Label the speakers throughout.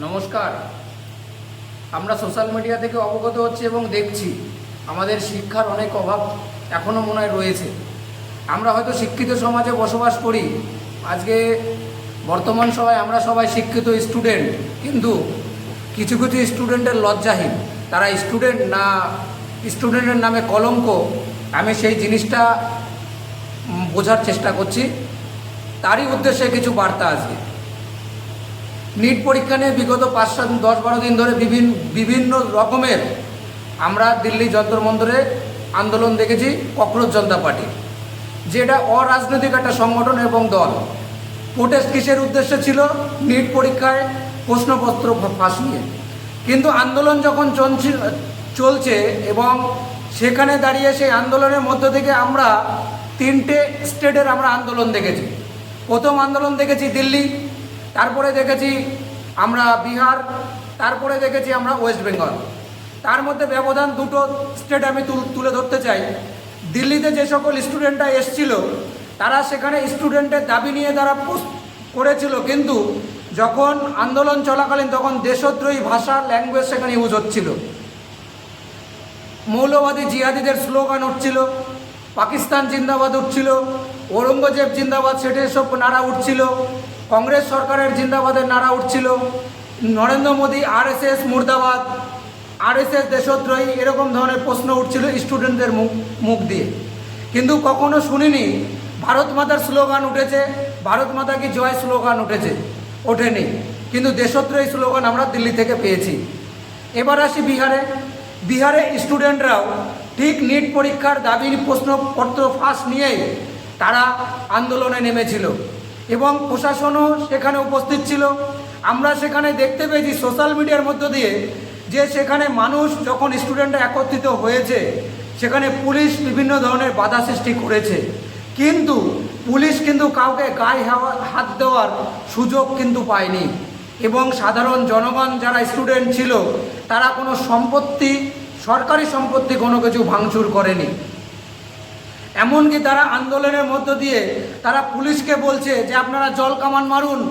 Speaker 1: নমস্কার। আমরা social media থেকে অবগত হচ্ছি এবং দেখছি আমাদের শিক্ষার অনেক অভাব এখনও মনে হয় রয়েছে। আমরা হয়তো শিক্ষিত সমাজে বসবাস করি, আজকে বর্তমান সময়ে আমরা সবাই শিক্ষিত স্টুডেন্ট, কিন্তু কিছু কিছু স্টুডেন্টের লজ্জাহীন, তারা স্টুডেন্ট না স্টুডেন্টের নামে কলঙ্ক। আমি সেই জিনিসটা বোঝার চেষ্টা করছি, তারই উদ্দেশ্যে কিছু বার্তা আছে। নিট পরীক্ষা নিয়ে বিগত 5-10-12 দিন ধরে বিভিন্ন রকমের আমরা দিল্লি যন্তর মন্তরে আন্দোলন দেখেছি ককরোচ জনতা পার্টি, যেটা অরাজনৈতিক একটা সংগঠন এবং দল। প্রোটেস্ট কিসের উদ্দেশ্যে ছিল? নিট পরীক্ষায় প্রশ্নপত্র ফাঁস নিয়ে। কিন্তু আন্দোলন যখন চলছে এবং সেখানে দাঁড়িয়ে সেই আন্দোলনের মধ্য থেকে আমরা 3টে স্টেটের আমরা আন্দোলন দেখেছি। প্রথম আন্দোলন দেখেছি দিল্লি, তারপরে দেখেছি আমরা বিহার, তারপরে দেখেছি আমরা ওয়েস্ট বেঙ্গল। তার মধ্যে ব্যবধান দুটো স্টেট আমি তুলে ধরতে চাই। দিল্লিতে যে সকল স্টুডেন্টরা এসছিল, তারা সেখানে স্টুডেন্টের দাবি নিয়ে তারা করেছিল, কিন্তু যখন আন্দোলন চলাকালীন তখন দেশদ্রোহী ভাষা ল্যাঙ্গুয়েজ সেখানে ইউজ হচ্ছিল, মৌলবাদী জিহাদিদের স্লোগান উঠছিল, পাকিস্তান জিন্দাবাদ উঠছিল, ঔরঙ্গজেব জিন্দাবাদ সেটা সব নারা উঠছিল, কংগ্রেস সরকারের জিন্দাবাদের নারা উঠছিল, নরেন্দ্র মোদী আরএসএস মুর্দাবাদ, আরএসএস দেশদ্রোহী, এরকম ধরনের প্রশ্ন উঠছিল স্টুডেন্টদের মুখ দিয়ে। কিন্তু কখনো শুনিনি ভারত মাতার স্লোগান উঠেছে, ভারত মাতা কি জয় স্লোগান ওঠেনি, কিন্তু দেশদ্রোহী স্লোগান আমরা দিল্লি থেকে পেয়েছি। এবার আসি বিহারে স্টুডেন্টরাও ঠিক নিট পরীক্ষার দাবির প্রশ্নপত্র ফাঁস নিয়েই তারা আন্দোলনে নেমেছিল এবং প্রশাসনও সেখানে উপস্থিত ছিল। আমরা সেখানে দেখতে পেয়েছি সোশ্যাল মিডিয়ার মধ্য দিয়ে যে সেখানে মানুষ যখন স্টুডেন্টরা একত্রিত হয়েছে, সেখানে পুলিশ বিভিন্ন ধরনের বাধা সৃষ্টি করেছে, কিন্তু পুলিশ কিন্তু কাউকে গায়ে হাত দেওয়ার সুযোগ কিন্তু পায়নি এবং সাধারণ জনগণ যারা স্টুডেন্ট ছিল তারা কোনো সরকারি সম্পত্তি কোনো কিছু ভাঙচুর করেনি। এমনকি তারা আন্দোলনের মধ্য দিয়ে তারা পুলিশকে বলছে যে আপনারা জল কামান মারুন,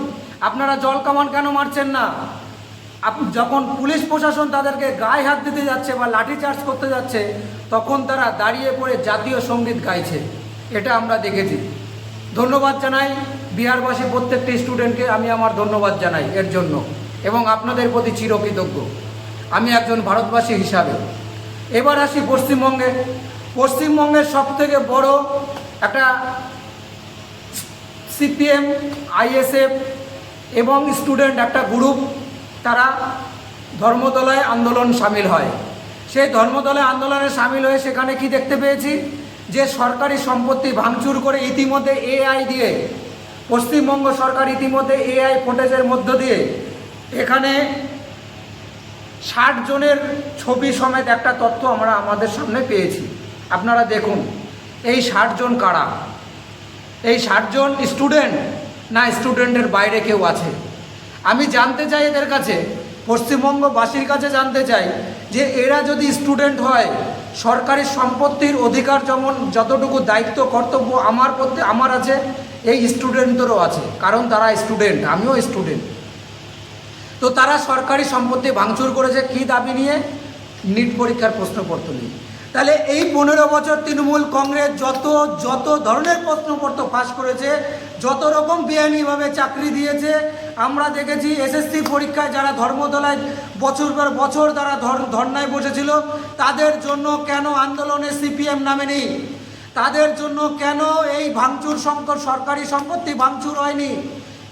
Speaker 1: আপনারা জল কামান কেন মারছেন না? যখন পুলিশ প্রশাসন তাদেরকে গায়ে হাত দিতে যাচ্ছে বা লাঠিচার্জ করতে যাচ্ছে, তখন তারা দাঁড়িয়ে পড়ে জাতীয় সঙ্গীত গাইছে। এটা আমরা দেখেছি। ধন্যবাদ জানাই বিহারবাসী প্রত্যেকটি স্টুডেন্টকে, আমি আমার ধন্যবাদ জানাই এর জন্য এবং আপনাদের প্রতি চিরকৃতজ্ঞ আমি একজন ভারতবাসী হিসাবে। এবার আসি পশ্চিমবঙ্গের সবথেকে বড় একটা সিপিএম, আইএসএফ এবং স্টুডেন্ট একটা গ্রুপ, তারা ধর্মতলায় আন্দোলন সামিল হয়। সেই ধর্মতলায় আন্দোলনে সামিল হয়ে সেখানে কি দেখতে পেয়েছি যে সরকারি সম্পত্তি ভাঙচুর করে ইতিমধ্যে এআই দিয়ে, পশ্চিমবঙ্গ সরকার ইতিমধ্যে এআই ফুটেজের মধ্য দিয়ে এখানে 60 জনের ছবি সমেত একটা তথ্য আমরা আমাদের সামনে পেয়েছি। আপনারা দেখুন এই 60 জন কারা? এই 60 জন স্টুডেন্ট না স্টুডেন্টের বাইরে কেউ আছে? আমি জানতে চাই এদের কাছে, পশ্চিমবঙ্গবাসীর কাছে জানতে চাই যে এরা যদি স্টুডেন্ট হয়, সরকারি সম্পত্তির অধিকার যেমন যতটুকু দায়িত্ব কর্তব্য আমার আছে, এই স্টুডেন্টদেরও আছে, কারণ তারা স্টুডেন্ট, আমিও স্টুডেন্ট। তো তারা সরকারি সম্পত্তি ভাঙচুর করেছে কি দাবি নিয়ে? নিট পরীক্ষার প্রশ্নপত্র নিয়ে। তাহলে এই 15 বছর তৃণমূল কংগ্রেস যত ধরনের প্রশ্নপত্র ফাঁস করেছে, যত রকম বেআইনিভাবে চাকরি দিয়েছে, আমরা দেখেছি এসএসসি পরীক্ষায় যারা ধর্মতলায় বছর পর বছর তারা ধর্নায় বসেছিল, তাদের জন্য কেন আন্দোলনে সিপিএম নামেনি? তাদের জন্য কেন এই ভাঙচুর সরকারি সম্পত্তি ভাঙচুর হয়নি?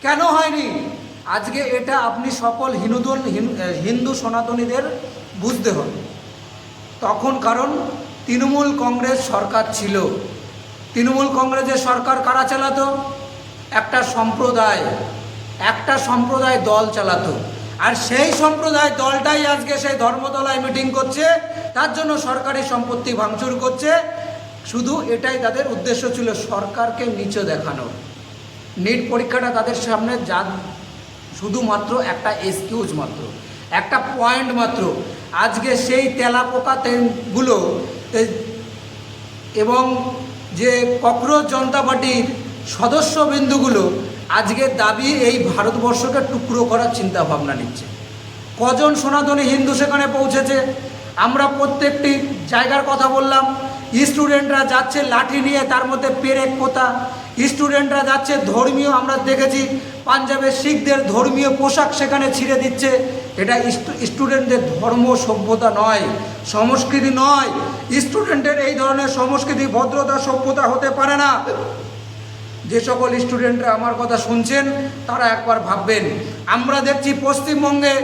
Speaker 1: কেন হয়নি? আজকে এটা আপনি সকল হিন্দু সনাতনীদের বুঝতে হবে। তখন কারণ তৃণমূল কংগ্রেস সরকার ছিল। তৃণমূল কংগ্রেসের সরকার কারা চালাতো? একটা সম্প্রদায় দল চালাতো, আর সেই সম্প্রদায় দলটাই আজকে সেই ধর্মতলায় মিটিং করছে, তার জন্য সরকারি সম্পত্তি ভাঙচুর করছে। শুধু এটাই তাদের উদ্দেশ্য ছিল, সরকারকে নিচে দেখানো। নিট পরীক্ষাটা তাদের সামনে শুধুমাত্র একটা এক্সকিউজ মাত্র, একটা পয়েন্ট মাত্র। আজকে সেই তেলাপোকাগুলো এবং যে ককরোচ জনতা পার্টির সদস্যবৃন্দগুলো আজকের দাবি এই ভারতবর্ষকে টুকরো করার চিন্তা ভাবনা নিচ্ছে। কজন সনাতনী হিন্দু সেখানে পৌঁছেছে? আমরা প্রত্যেকটি জায়গার কথা বললাম। স্টুডেন্টরা যাচ্ছে লাঠি নিয়ে, তার মধ্যে পেরেক পোতা। স্টুডেন্টরা যাচ্ছে ধর্মীয়, আমরা দেখেছি পাঞ্জাবের শিখদের ধর্মীয় পোশাক সেখানে ছিঁড়ে দিচ্ছে। এটা স্টুডেন্টদের ধর্ম সভ্যতা নয়, সংস্কৃতি নয়। স্টুডেন্টের এই ধরনের সংস্কৃতি, ভদ্রতা, সভ্যতা হতে পারে না। যে সকল স্টুডেন্টরা আমার কথা শুনছেন তারা একবার ভাববেন। আমরা দেখছি পশ্চিমবঙ্গে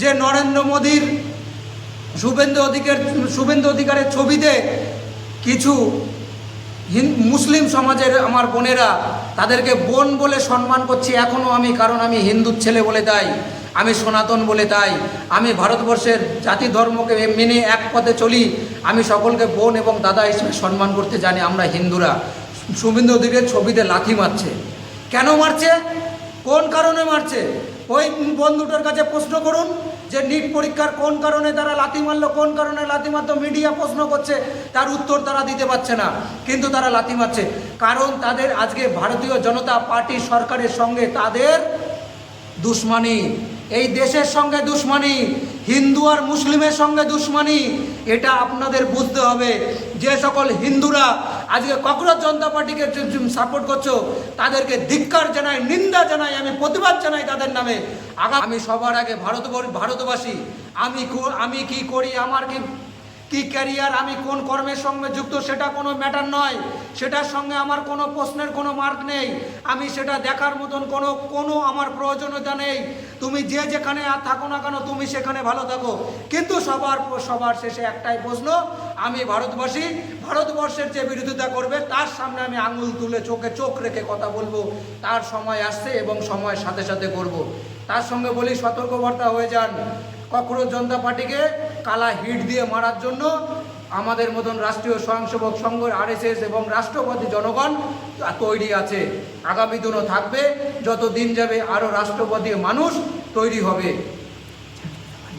Speaker 1: যে নরেন্দ্র মোদীর শুভেন্দু অধিকারের ছবিতে কিছু মুসলিম সমাজের আমার বোনেরা তাদেরকে বোন বলে সম্মান করছি এখনও আমি, কারণ আমি হিন্দুর ছেলে বলে তাই, আমি সনাতন বলে তাই, আমি ভারতবর্ষের জাতি ধর্মকে মেনে এক পথে চলি, আমি সকলকে বোন এবং দাদা হিসেবে সম্মান করতে জানি। আমরা হিন্দুরা শুভেন্দু অধিকারের ছবিতে লাথি মারছে। কেন মারছে? কোন কারণে মারছে? ওই বন্ধুটার কাছে প্রশ্ন করুন যে নিট পরীক্ষার কোন কারণে তারা লাথি মারলো, কোন কারণে লাথি মারতো। মিডিয়া প্রশ্ন করছে, তার উত্তর তারা দিতে পারছে না, কিন্তু তারা লাথি মারছে কারণ তাদের আজকে ভারতীয় জনতা পার্টি সরকারের সঙ্গে তাদের দুশ্মনী, এই দেশের সঙ্গে দুশ্মনী, হিন্দু আর মুসলিমের সঙ্গে দুশ্মনী। এটা আপনাদের বুঝতে হবে। যে সকল হিন্দুরা আজকে ককরোচ জনতা পার্টিকে সাপোর্ট করছো তাদেরকে ধিক্কার জানাই, নিন্দা জানাই, আমি প্রতিবাদ জানাই তাদের নামে। আমি সবার আগে ভারতবাসী, আমি কি করি, আমার কি ক্যারিয়ার, আমি কোন কর্মের সঙ্গে যুক্ত সেটা কোনো ম্যাটার নয়, সেটার সঙ্গে আমার কোনো প্রশ্নের কোনো মার্ক নেই, আমি সেটা দেখার মতন কোনো আমার প্রয়োজনীয়তা নেই। তুমি যে যেখানে থাকো না কেন, তুমি সেখানে ভালো থাকো, কিন্তু সবার শেষে একটাই প্রশ্ন, আমি ভারতবাসী, ভারতবর্ষের যে বিরোধিতা করবে তার সামনে আমি আঙুল তুলে চোখে চোখ রেখে কথা বলবো। তার সময় আসছে এবং সময়ের সাথে সাথে করব। তার সঙ্গে বলি সতর্কবার্তা হয়ে যান। ককরোচ জনতা পার্টিকে কালা হিট দিয়ে মারার জন্য আমাদের মতন রাষ্ট্রীয় স্বয়ংসেবক সংঘ RSS এবং রাষ্ট্রবাদী জনগণ তৈরি আছে, আগামী দিনও থাকবে। যত দিন যাবে আরও রাষ্ট্রবাদী মানুষ তৈরি হবে।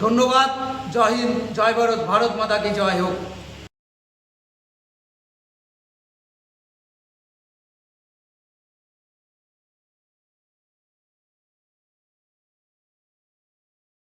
Speaker 1: ধন্যবাদ। জয় হিন্দ, জয় ভারত, ভারত মাতা কি জয় হোক।